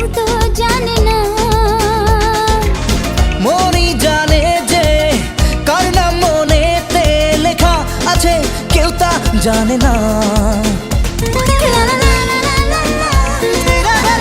কেউ তো জানে না। মনই জানে যে কার নাম মনেতে লেখা আছে, কেউ তা জানে না।